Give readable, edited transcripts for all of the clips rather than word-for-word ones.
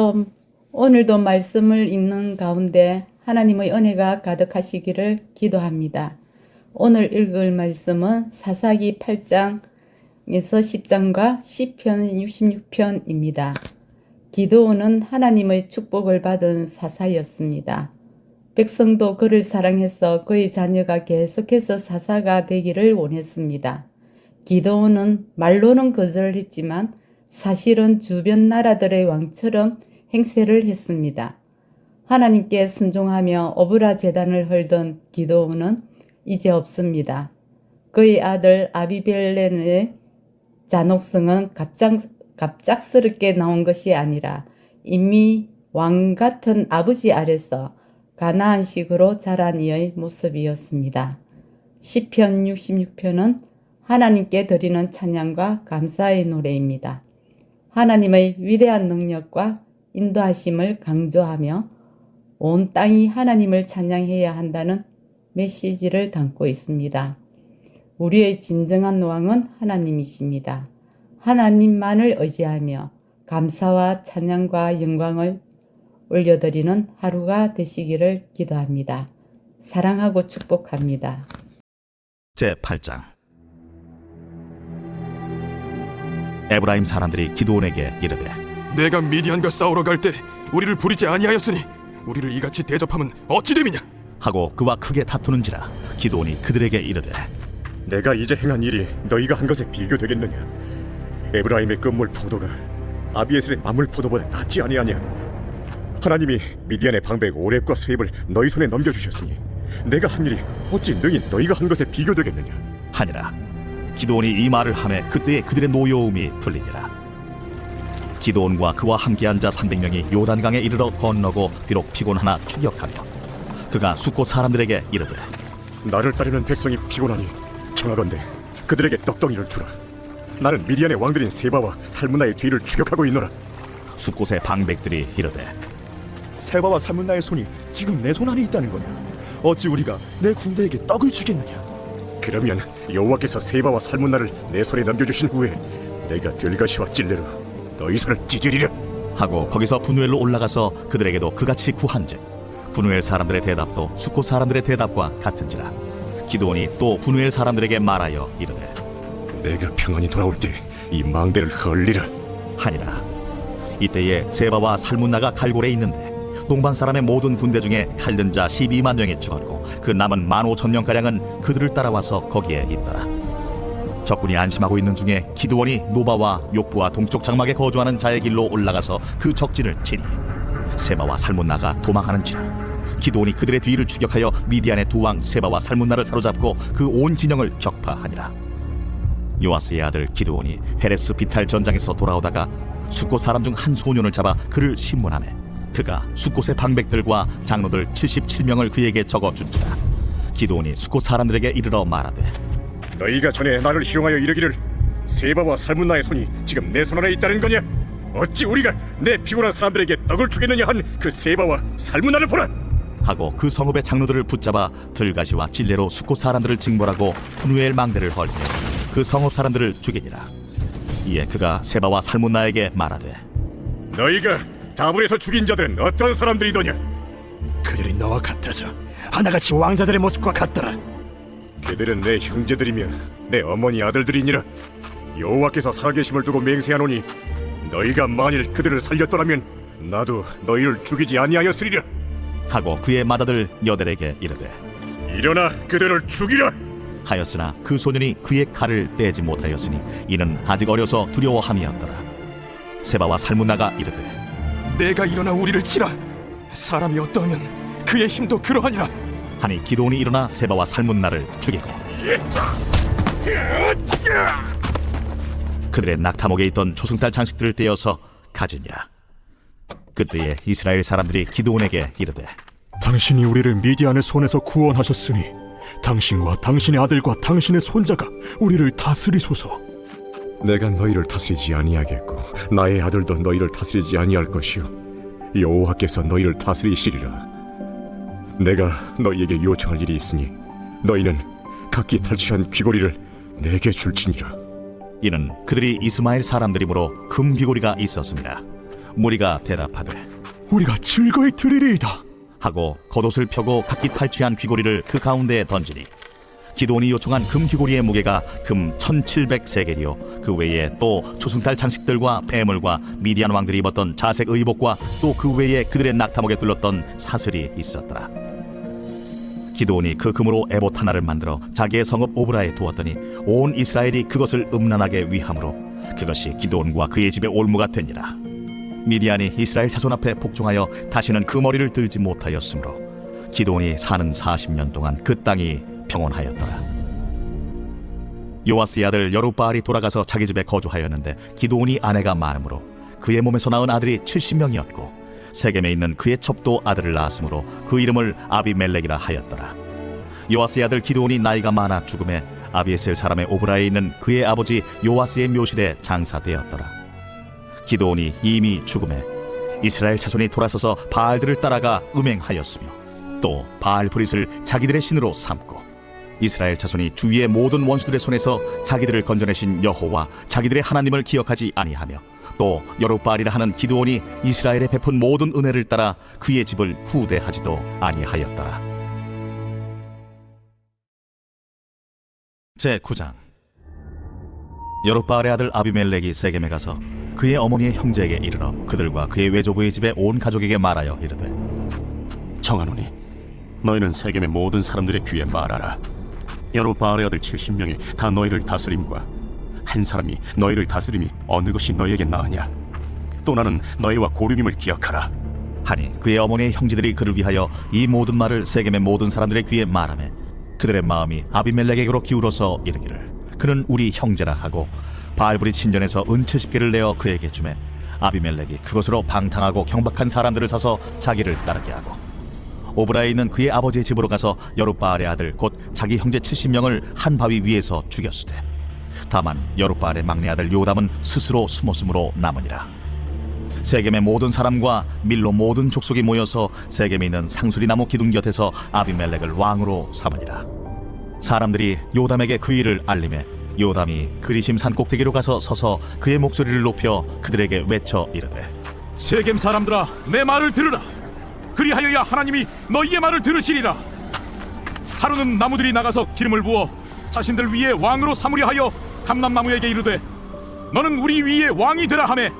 샬롬. 오늘도 말씀을 읽는 가운데 하나님의 은혜가 가득하시기를 기도합니다. 오늘 읽을 말씀은 사사기 8장에서 10장과 시편 66편입니다. 기드온은 하나님의 축복을 받은 사사였습니다. 백성도 그를 사랑해서 그의 자녀가 계속해서 사사가 되기를 원했습니다. 기드온은 말로는 거절했지만 사실은 주변 나라들의 왕처럼 행세를 했습니다. 하나님께 순종하며 오브라 제단을 헐던 기드온은 이제 없습니다. 그의 아들 아비멜렉의 잔혹성은 갑작스럽게 나온 것이 아니라 이미 왕 같은 아버지 아래서 가나안식으로 자란 이의 모습이었습니다. 시편 66편은 하나님께 드리는 찬양과 감사의 노래입니다. 하나님의 위대한 능력과 인도하심을 강조하며 온 땅이 하나님을 찬양해야 한다는 메시지를 담고 있습니다. 우리의 진정한 왕은 하나님이십니다. 하나님만을 의지하며 감사와 찬양과 영광을 올려드리는 하루가 되시기를 기도합니다. 사랑하고 축복합니다. 제8장. 에브라임 사람들이 기드온에게 이르되 내가 미디안과 싸우러 갈 때 우리를 부리지 아니하였으니 우리를 이같이 대접함은 어찌 됨이냐 하고 그와 크게 다투는지라 기드온이 그들에게 이르되 내가 이제 행한 일이 너희가 한 것에 비교되겠느냐? 에브라임의 끝물 포도가 아비에셀의 만물 포도보다 낫지 아니하냐? 하나님이 미디안의 방백 오렙과 스웹을 너희 손에 넘겨주셨으니 내가 한 일이 어찌 능히 너희가 한 것에 비교되겠느냐? 하니라. 기드온이 이 말을 하매 그때에 그들의 노여움이 풀리니라. 기드온과 그와 함께한 자 300명이 요단강에 이르러 건너고 비록 피곤하나 추격하며 그가 숫곳 사람들에게 이르되 나를 따르는 백성이 피곤하니 청하건대 그들에게 떡덩이를 주라. 나는 미디안의 왕들인 세바와 살문나의 뒤를 추격하고 있노라. 숫곳의 방백들이 이르되 세바와 살문나의 손이 지금 내 손 안에 있다는 거냐? 어찌 우리가 내 군대에게 떡을 주겠느냐? 그러면 여호와께서 세바와 살문나를 내 손에 넘겨주신 후에 내가 들가시와 찔레로 너희 손을 찢으리라. 하고 거기서 분우엘로 올라가서 그들에게도 그같이 구한즉 분우엘 사람들의 대답도 숫곳 사람들의 대답과 같은지라. 기드온이 또 분우엘 사람들에게 말하여 이르되 내가 평안히 돌아올 때 이 망대를 헐리라 하니라. 이때에 세바와 살문나가 갈골에 있는데 동방 사람의 모든 군대 중에 칼든 자 12만 명이 죽었고 그 남은 15,000명가량은 그들을 따라와서 거기에 있더라. 적군이 안심하고 있는 중에 기드온이 노바와 욕부와 동쪽 장막에 거주하는 자의 길로 올라가서 그 적진을 치니 세바와 살문나가 도망하는지라. 기드온이 그들의 뒤를 추격하여 미디안의 두 왕 세바와 살문나를 사로잡고 그 온 진영을 격파하니라. 요아스의 아들 기드온이 헤레스 비탈 전장에서 돌아오다가 숫곳 사람 중 한 소년을 잡아 그를 신문하매 그가 숫곳의 방백들과 장로들 77명을 그에게 적어준지라. 기드온이 숫곳 사람들에게 이르러 말하되 너희가 전에 나를 희롱하여 이르기를 세바와 살문나의 손이 지금 내 손 안에 있다는 거냐? 어찌 우리가 내 피곤한 사람들에게 떡을 주겠느냐 한 그 세바와 살문나를 보라. 하고 그 성읍의 장로들을 붙잡아 들가시와 찔레로 숫곳 사람들을 징벌하고 분우엘 망대를 헐며 그 성읍 사람들을 죽이니라. 이에 그가 세바와 살문나에게 말하되 너희가 다불에서 죽인 자들은 어떤 사람들이더냐? 그들이 너와 같아서 하나같이 왕자들의 모습과 같더라. 그들은 내 형제들이며 내 어머니 아들들이니라. 여호와께서 살아계심을 두고 맹세하노니 너희가 만일 그들을 살렸더라면 나도 너희를 죽이지 아니하였으리라. 하고 그의 맏아들 여델에게 이르되 일어나 그들을 죽이라. 하였으나 그 소년이 그의 칼을 빼지 못하였으니 이는 아직 어려서 두려워함이었더라. 세바와 살문나가 이르되 내가 일어나 우리를 치라. 사람이 어떠하면 그의 힘도 그러하니라. 하니 기드온이 일어나 세바와 살문나를 죽이고 그들의 낙타목에 있던 초승달 장식들을 떼어서 가지니라. 그때에 이스라엘 사람들이 기드온에게 이르되 당신이 우리를 미디안의 손에서 구원하셨으니 당신과 당신의 아들과 당신의 손자가 우리를 다스리소서. 내가 너희를 다스리지 아니하겠고 나의 아들도 너희를 다스리지 아니할 것이요 여호와께서 너희를 다스리시리라. 내가 너희에게 요청할 일이 있으니 너희는 각기 탈취한 귀고리를 내게 줄지니라. 이는 그들이 이스마엘 사람들이므로 금 귀고리가 있었습니다. 무리가 대답하되 우리가 즐거이 드리리이다. 하고 겉옷을 펴고 각기 탈취한 귀고리를 그 가운데에 던지니 기드온이 요청한 금 귀고리의 무게가 금 1700세겔이요 그 외에 또 초승달 장식들과 폐물과 미디안 왕들이 입었던 자색 의복과 또 그 외에 그들의 낙타목에 둘렀던 사슬이 있었더라. 기드온이 그 금으로 에봇 하나를 만들어 자기의 성읍 오브라에 두었더니 온 이스라엘이 그것을 음란하게 위함으로 그것이 기드온과 그의 집의 올무가 되니라. 미디안이 이스라엘 자손 앞에 복종하여 다시는 그 머리를 들지 못하였으므로 기드온이 사는 40년 동안 그 땅이 평온하였더라. 요아스의 아들 여룹바알이 돌아가서 자기 집에 거주하였는데 기드온이 아내가 많으므로 그의 몸에서 낳은 아들이 70명이었고 세겜에 있는 그의 첩도 아들을 낳았으므로 그 이름을 아비멜렉이라 하였더라. 요아스의 아들 기드온이 나이가 많아 죽음에 아비에셀 사람의 오브라에 있는 그의 아버지 요아스의 묘실에 장사되었더라. 기드온이 이미 죽음에 이스라엘 자손이 돌아서서 바알들을 따라가 음행하였으며 또 바알 브릿을 자기들의 신으로 삼고 이스라엘 자손이 주위의 모든 원수들의 손에서 자기들을 건져내신 여호와 자기들의 하나님을 기억하지 아니하며 또 여룹바알이라 하는 기드온이 이스라엘에 베푼 모든 은혜를 따라 그의 집을 후대하지도 아니하였더라. 제9장. 여룹바알의 아들 아비멜렉이 세겜에 가서 그의 어머니의 형제에게 이르러 그들과 그의 외조부의 집에 온 가족에게 말하여 이르되 청하노니 너희는 세겜의 모든 사람들의 귀에 말하라. 여룹바알의 아들 70명이 다 너희를 다스림과 한 사람이 너희를 다스림이 어느 것이 너희에게 나으냐. 또 나는 너희와 고륙임을 기억하라. 하니 그의 어머니의 형제들이 그를 위하여 이 모든 말을 세겜의 모든 사람들의 귀에 말하매 그들의 마음이 아비멜렉에게로 기울어서 이르기를 그는 우리 형제라 하고 바알브릿 신전에서 은 70개를 내어 그에게 주매 아비멜렉이 그것으로 방탕하고 경박한 사람들을 사서 자기를 따르게 하고 오브라에 있는 그의 아버지의 집으로 가서 여룹바알의 아들 곧 자기 형제 70명을 한 바위 위에서 죽였으되 다만 여룹바알의 막내 아들 요담은 스스로 숨었으므로 남으니라. 세겜의 모든 사람과 밀로 모든 족속이 모여서 세겜에 있는 상수리 나무 기둥 곁에서 아비멜렉을 왕으로 삼으니라. 사람들이 요담에게 그 일을 알림해 요담이 그리심 산 꼭대기로 가서 서서 그의 목소리를 높여 그들에게 외쳐 이르되 세겜 사람들아, 내 말을 들으라. 그리하여야 하나님이 너희의 말을 들으시리라. 하루는 나무들이 나가서 기름을 부어 자신들 위에 왕으로 삼으려 하여 감람나무에게 이르되 너는 우리 위에 왕이 되라 하매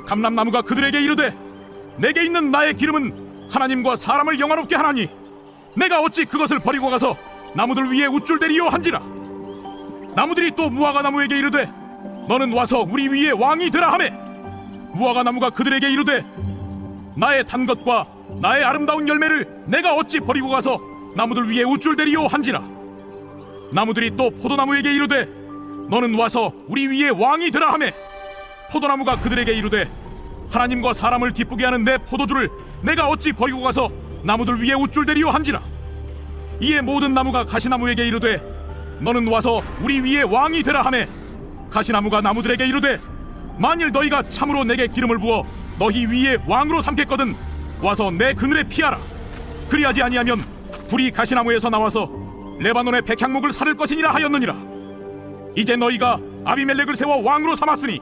감람나무가 그들에게 이르되 내게 있는 나의 기름은 하나님과 사람을 영화롭게 하나니 내가 어찌 그것을 버리고 가서 나무들 위에 우쭐대리요 한지라. 나무들이 또 무화과 나무에게 이르되 너는 와서 우리 위에 왕이 되라 하매 무화과 나무가 그들에게 이르되 나의 단 것과 나의 아름다운 열매를 내가 어찌 버리고 가서 나무들 위에 우쭐대리요 한지라. 나무들이 또 포도나무에게 이르되 너는 와서 우리 위에 왕이 되라 하매 포도나무가 그들에게 이르되 하나님과 사람을 기쁘게 하는 내 포도주를 내가 어찌 버리고 가서 나무들 위에 우쭐대리요 한지라. 이에 모든 나무가 가시나무에게 이르되 너는 와서 우리 위에 왕이 되라 하매 가시나무가 나무들에게 이르되 만일 너희가 참으로 내게 기름을 부어 너희 위에 왕으로 삼겠거든 와서 내 그늘에 피하라. 그리하지 아니하면 불이 가시나무에서 나와서 레바논의 백향목을 사를 것이니라 하였느니라. 이제 너희가 아비멜렉을 세워 왕으로 삼았으니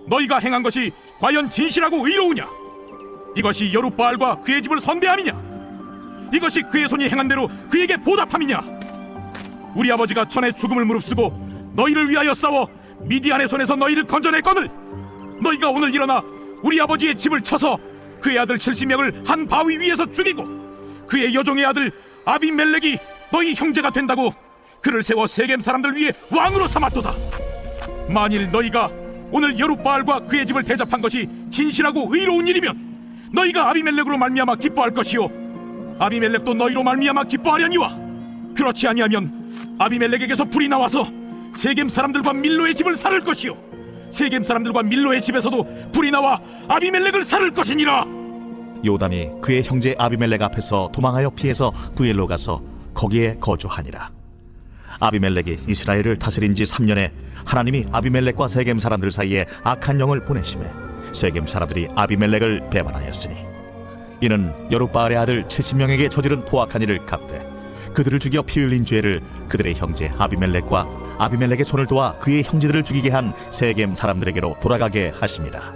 너희가 행한 것이 과연 진실하고 의로우냐? 이것이 여룹바알과 그의 집을 선대함이냐? 이것이 그의 손이 행한 대로 그에게 보답함이냐? 우리 아버지가 전에 죽음을 무릅쓰고 너희를 위하여 싸워 미디안의 손에서 너희를 건져냈거늘 너희가 오늘 일어나 우리 아버지의 집을 쳐서 그의 아들 70명을 한 바위 위에서 죽이고 그의 여종의 아들 아비멜렉이 너희 형제가 된다고 그를 세워 세겜 사람들 위에 왕으로 삼았도다. 만일 너희가 오늘 여룹바알과 그의 집을 대접한 것이 진실하고 의로운 일이면 너희가 아비멜렉으로 말미암아 기뻐할 것이요 아비멜렉도 너희로 말미암아 기뻐하려니와 그렇지 아니하면 아비멜렉에게서 불이 나와서 세겜 사람들과 밀로의 집을 살을 것이요 세겜 사람들과 밀로의 집에서도 불이 나와 아비멜렉을 살을 것이니라. 요담이 그의 형제 아비멜렉 앞에서 도망하여 피해서 부엘로 가서 거기에 거주하니라. 아비멜렉이 이스라엘을 다스린 지 3년에 하나님이 아비멜렉과 세겜 사람들 사이에 악한 영을 보내심에 세겜 사람들이 아비멜렉을 배반하였으니 이는 여룹바알의 아들 70명에게 저지른 포악한 일을 갚되 그들을 죽여 피 흘린 죄를 그들의 형제 아비멜렉과 아비멜렉의 손을 도와 그의 형제들을 죽이게 한 세겜 사람들에게로 돌아가게 하심이라.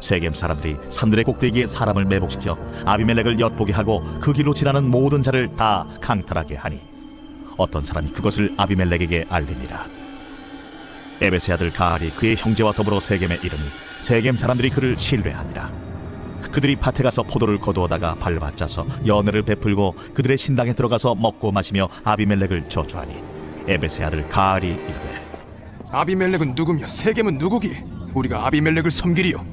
세겜 사람들이 산들의 꼭대기에 사람을 매복시켜 아비멜렉을 엿보게 하고 그 길로 지나는 모든 자를 다 강탈하게 하니 어떤 사람이 그것을 아비멜렉에게 알리니라. 에벳의 아들 가알이 그의 형제와 더불어 세겜에 이르니 세겜 사람들이 그를 신뢰하니라. 그들이 밭에 가서 포도를 거두어다가 밟아짜서 연회를 베풀고 그들의 신당에 들어가서 먹고 마시며 아비멜렉을 저주하니 에벳의 아들 가알이 이르되 아비멜렉은 누구며 세겜은 누구기? 우리가 아비멜렉을 섬기리요.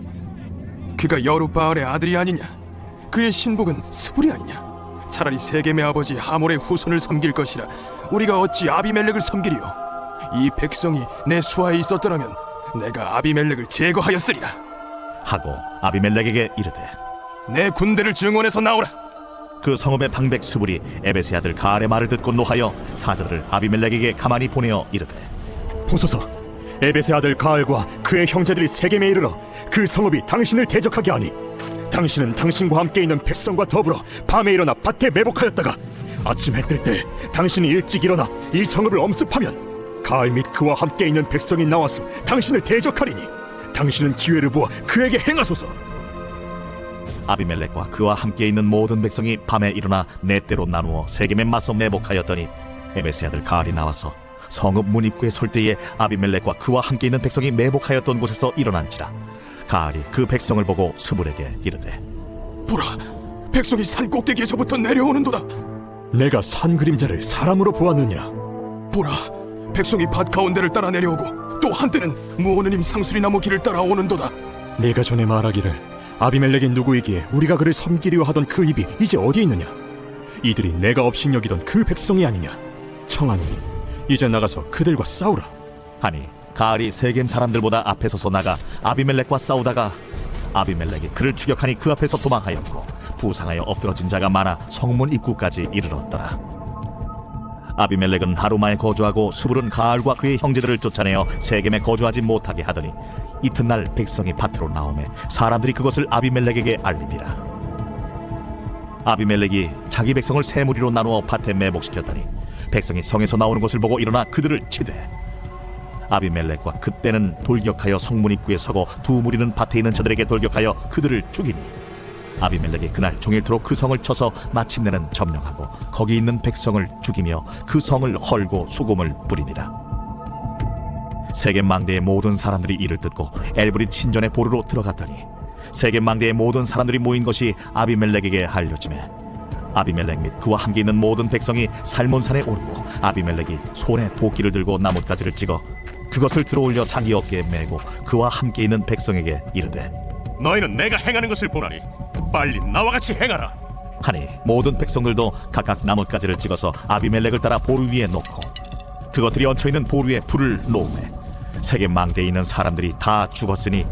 그가 여룻바알의 아들이 아니냐? 그의 신복은 스불이 아니냐? 차라리 세겜의 아버지 하몰의 후손을 섬길 것이라 우리가 어찌 아비멜렉을 섬기리요? 이 백성이 내 수하에 있었더라면 내가 아비멜렉을 제거하였으리라. 하고 아비멜렉에게 이르되 내 군대를 증원해서 나오라. 그 성읍의 방백 수불이 에벳의 아들 가알의 말을 듣고 노하여 사자들을 아비멜렉에게 가만히 보내어 이르되 보소서, 에벳의 아들 가알과 그의 형제들이 세겜에 이르러 그 성읍이 당신을 대적하게 하니 당신은 당신과 함께 있는 백성과 더불어 밤에 일어나 밭에 매복하였다가 아침 해 뜰 때 당신이 일찍 일어나 이 성읍을 엄습하면 가알 및 그와 함께 있는 백성이 나와서 당신을 대적하리니 당신은 기회를 보아 그에게 행하소서. 아비멜렉과 그와 함께 있는 모든 백성이 밤에 일어나 네 때로 나누어 세겜에 맞서 매복하였더니 에벳의 아들 가알이 나와서 성읍 문 입구에 설 때에 아비멜렉과 그와 함께 있는 백성이 매복하였던 곳에서 일어난지라. 가알이 그 백성을 보고 스불에게 이르되 보라, 백성이 산 꼭대기에서부터 내려오는도다. 내가 산 그림자를 사람으로 보았느냐? 보라, 백성이 밭 가운데를 따라 내려오고 또 한때는 무오느님 상수리나무 길을 따라 오는도다. 내가 전에 말하기를 아비멜렉이 누구이기에 우리가 그를 섬기려 하던 그 입이 이제 어디에 있느냐? 이들이 내가 업신여기던 그 백성이 아니냐? 청하노니 이제 나가서 그들과 싸우라. 하니 가알이 세겜 사람들보다 앞에 서서 나가 아비멜렉과 싸우다가 아비멜렉이 그를 추격하니 그 앞에서 도망하였고 부상하여 엎드러진 자가 많아 성문 입구까지 이르렀더라. 아비멜렉은 하루마에 거주하고 스불은 가알과 그의 형제들을 쫓아내어 세겜에 거주하지 못하게 하더니 이튿날 백성이 밭으로 나오매 사람들이 그것을 아비멜렉에게 알리니라. 아비멜렉이 자기 백성을 세 무리로 나누어 밭에 매복시켰더니 백성이 성에서 나오는 것을 보고 일어나 그들을 치되 아비멜렉과 그때는 돌격하여 성문 입구에 서고 두 무리는 밭에 있는 자들에게 돌격하여 그들을 죽이니 아비멜렉이 그날 종일토록 그 성을 쳐서 마침내는 점령하고 거기 있는 백성을 죽이며 그 성을 헐고 수금을 뿌리니라. 세겜 망대의 모든 사람들이 이를 듣고 엘브릿 신전의 보루로 들어갔더니 세겜 망대의 모든 사람들이 모인 것이 아비멜렉에게 알려지매 아비멜렉 및 그와 함께 있는 모든 백성이 살몬산에 오르고 아비멜렉이 손에 도끼를 들고 나뭇가지를 찍어 그것을 들어올려 자기 어깨에 메고 그와 함께 있는 백성에게 이르되 너희는 내가 행하는 것을 보라니 빨리 나와 같이 행하라. 하니 모든 백성들도 각각 나뭇가지를 찍어서 아비멜렉을 따라 보루 위에 놓고 그것들이 얹혀있는 보루에 불을 놓으매 세겜 망대에 있는 사람들이 다 죽었으니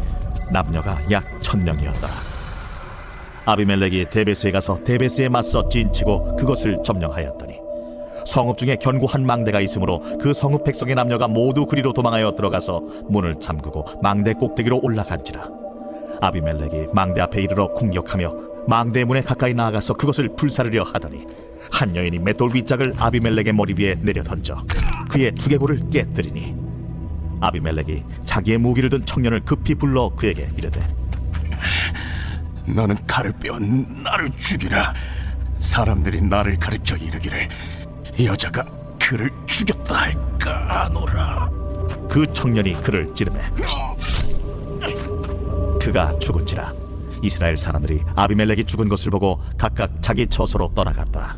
남녀가 약 1000명이었더라. 아비멜렉이 데베스에 가서 데베스에 맞서 진치고 그것을 점령하였더니 성읍 중에 견고한 망대가 있으므로 그 성읍 백성의 남녀가 모두 그리로 도망하여 들어가서 문을 잠그고 망대 꼭대기로 올라간지라. 아비멜렉이 망대 앞에 이르러 공격하며 망대 문에 가까이 나아가서 그것을 불사르려 하더니 한 여인이 맷돌 윗짝을 아비멜렉의 머리 위에 내려 던져 그의 두개골을 깨뜨리니 아비멜렉이 자기의 무기를 든 청년을 급히 불러 그에게 이르되 너는 칼을 빼어 나를 죽이라. 사람들이 나를 가르쳐 이르기를 여자가 그를 죽였다 할까 하노라. 그 청년이 그를 찌르매 그가 죽은지라. 이스라엘 사람들이 아비멜렉이 죽은 것을 보고 각각 자기 처소로 떠나갔더라.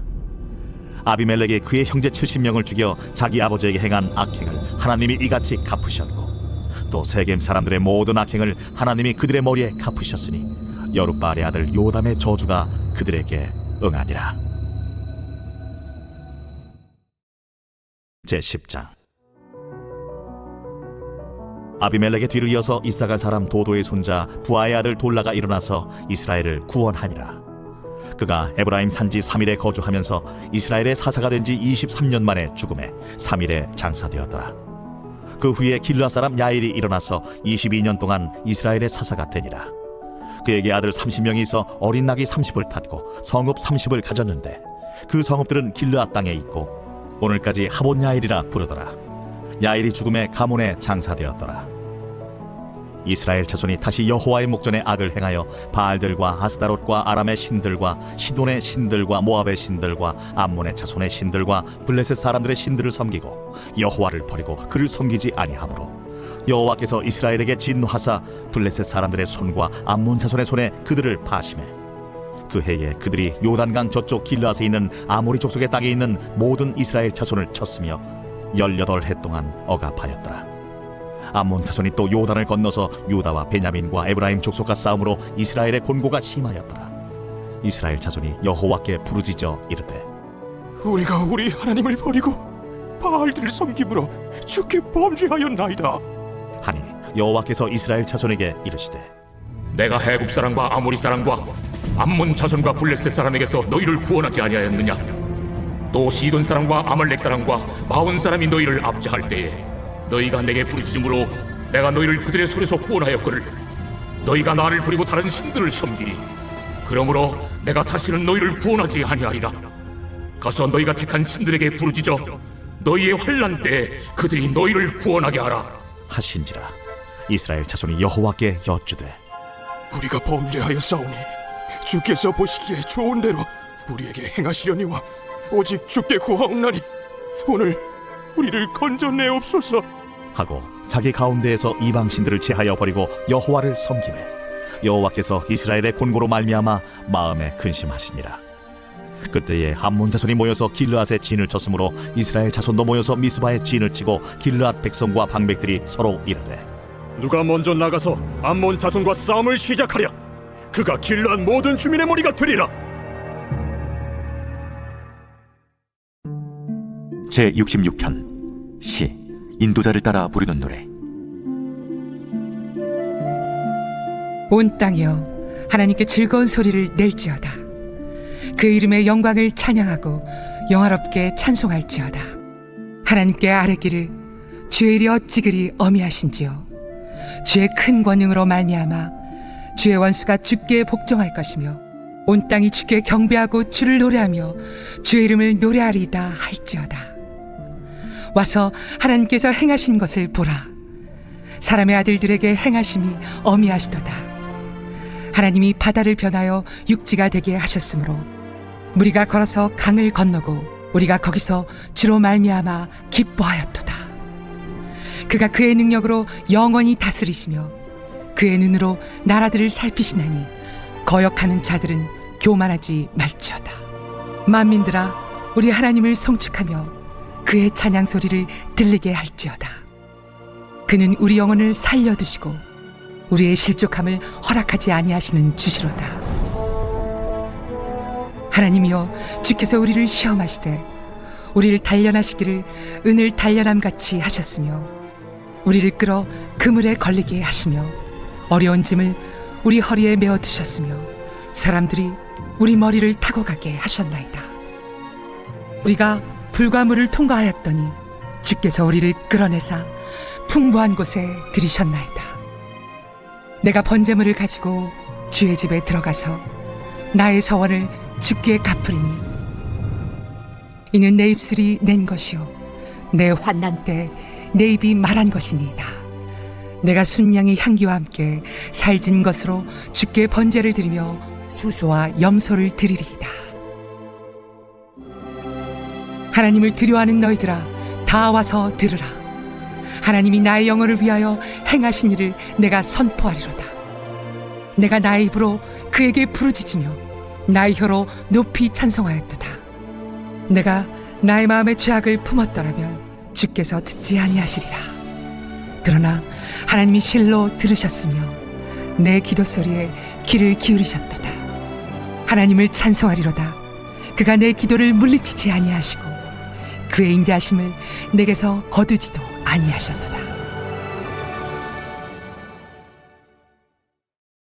아비멜렉이 그의 형제 70명을 죽여 자기 아버지에게 행한 악행을 하나님이 이같이 갚으셨고 또 세겜 사람들의 모든 악행을 하나님이 그들의 머리에 갚으셨으니 여룻바알의 아들 요담의 저주가 그들에게 응하니라. 제10장. 아비멜렉의 뒤를 이어서 이사갈 사람 도도의 손자 부하의 아들 돌라가 일어나서 이스라엘을 구원하니라. 그가 에브라임 산지 3일에 거주하면서 이스라엘의 사사가 된 지 23년 만에 죽음에 3일에 장사되었더라. 그 후에 길르앗 사람 야일이 일어나서 22년 동안 이스라엘의 사사가 되니라. 그에게 아들 30명이 있어 어린 낙이 30을 탔고 성읍 30을 가졌는데 그 성읍들은 길르앗 땅에 있고 오늘까지 하본 야일이라 부르더라. 야일이 죽음에 가문에 장사되었더라. 이스라엘 자손이 다시 여호와의 목전에 악을 행하여 바알들과 아스다롯과 아람의 신들과 시돈의 신들과 모압의 신들과 암몬의 자손의 신들과 블레셋 사람들의 신들을 섬기고 여호와를 버리고 그를 섬기지 아니하므로 여호와께서 이스라엘에게 진노하사 블레셋 사람들의 손과 암몬 자손의 손에 그들을 파심해 그 해에 그들이 요단강 저쪽 길르앗에 있는 아모리 족속의 땅에 있는 모든 이스라엘 자손을 쳤으며 18해 동안 억압하였더라. 암몬 자손이 또 요단을 건너서 유다와 베냐민과 에브라임 족속과 싸움으로 이스라엘의 곤고가 심하였더라. 이스라엘 자손이 여호와께 부르짖어 이르되 우리가 우리 하나님을 버리고 바알들을 섬김으로 주께 범죄하였나이다. 하니 여호와께서 이스라엘 자손에게 이르시되 내가 해국 사람과 아모리 사람과 암몬 자손과 블레셋 사람에게서 너희를 구원하지 아니하였느냐? 또 시돈 사람과 아말렉 사람과 마온 사람이 너희를 압제할 때에 너희가 내게 부르짖음으로 내가 너희를 그들의 손에서 구원하였거늘 너희가 나를 버리고 다른 신들을 섬기니 그러므로 내가 다시는 너희를 구원하지 아니하리라. 가서 너희가 택한 신들에게 부르짖어 너희의 환난 때에 그들이 너희를 구원하게 하라 하신지라. 이스라엘 자손이 여호와께 여쭈되 우리가 범죄하였사오니 주께서 보시기에 좋은 대로 우리에게 행하시려니와 오직 주께 구하옵나니 오늘 우리를 건져내옵소서 하고 자기 가운데에서 이방 신들을 제하여 버리고 여호와를 섬기매 여호와께서 이스라엘의 곤고로 말미암아 마음에 근심하시니라. 그때에 암몬 자손이 모여서 길르앗에 진을 쳤으므로 이스라엘 자손도 모여서 미스바에 진을 치고 길르앗 백성과 방백들이 서로 이르되 누가 먼저 나가서 암몬 자손과 싸움을 시작하랴. 그가 길르앗 모든 주민의 머리가 되리라. 제66편 시 인도자를 따라 부르는 노래. 온 땅이여 하나님께 즐거운 소리를 낼지어다. 그 이름의 영광을 찬양하고 영화롭게 찬송할지어다. 하나님께 아뢰기를 주의 일이 어찌 그리 어미하신지요. 주의 큰 권능으로 말미암아 주의 원수가 주께 복종할 것이며 온 땅이 주께 경배하고 주를 노래하며 주의 이름을 노래하리이다 할지어다. 와서 하나님께서 행하신 것을 보라. 사람의 아들들에게 행하심이 어미하시도다. 하나님이 바다를 변하여 육지가 되게 하셨으므로 무리가 걸어서 강을 건너고 우리가 거기서 주로 말미암아 기뻐하였도다. 그가 그의 능력으로 영원히 다스리시며 그의 눈으로 나라들을 살피시나니 거역하는 자들은 교만하지 말지어다. 만민들아 우리 하나님을 송축하며 그의 찬양 소리를 들리게 할지어다. 그는 우리 영혼을 살려두시고 우리의 실족함을 허락하지 아니하시는 주시로다. 하나님이여 주께서 우리를 시험하시되 우리를 단련하시기를 은을 단련함같이 하셨으며 우리를 끌어 그물에 걸리게 하시며 어려운 짐을 우리 허리에 메어 두셨으며 사람들이 우리 머리를 타고 가게 하셨나이다. 우리가 불과 물을 통과하였더니 주께서 우리를 끌어내사 풍부한 곳에 들이셨나이다. 내가 번제물을 가지고 주의 집에 들어가서 나의 서원을 주께 갚으리니 이는 내 입술이 낸 것이요 내 환난 때 내 입이 말한 것이니이다. 내가 순양의 향기와 함께 살진 것으로 주께 번제를 드리며 수소와 염소를 드리리이다. 하나님을 두려워하는 너희들아 다 와서 들으라. 하나님이 나의 영혼을 위하여 행하신 일을 내가 선포하리로다. 내가 나의 입으로 그에게 부르짖으며 나의 혀로 높이 찬송하였도다. 내가 나의 마음의 죄악을 품었더라면 주께서 듣지 아니하시리라. 그러나 하나님이 실로 들으셨으며 내 기도 소리에 귀를 기울이셨도다. 하나님을 찬송하리로다. 그가 내 기도를 물리치지 아니하시고 그의 인자하심을 내게서 거두지도 아니하셨도다.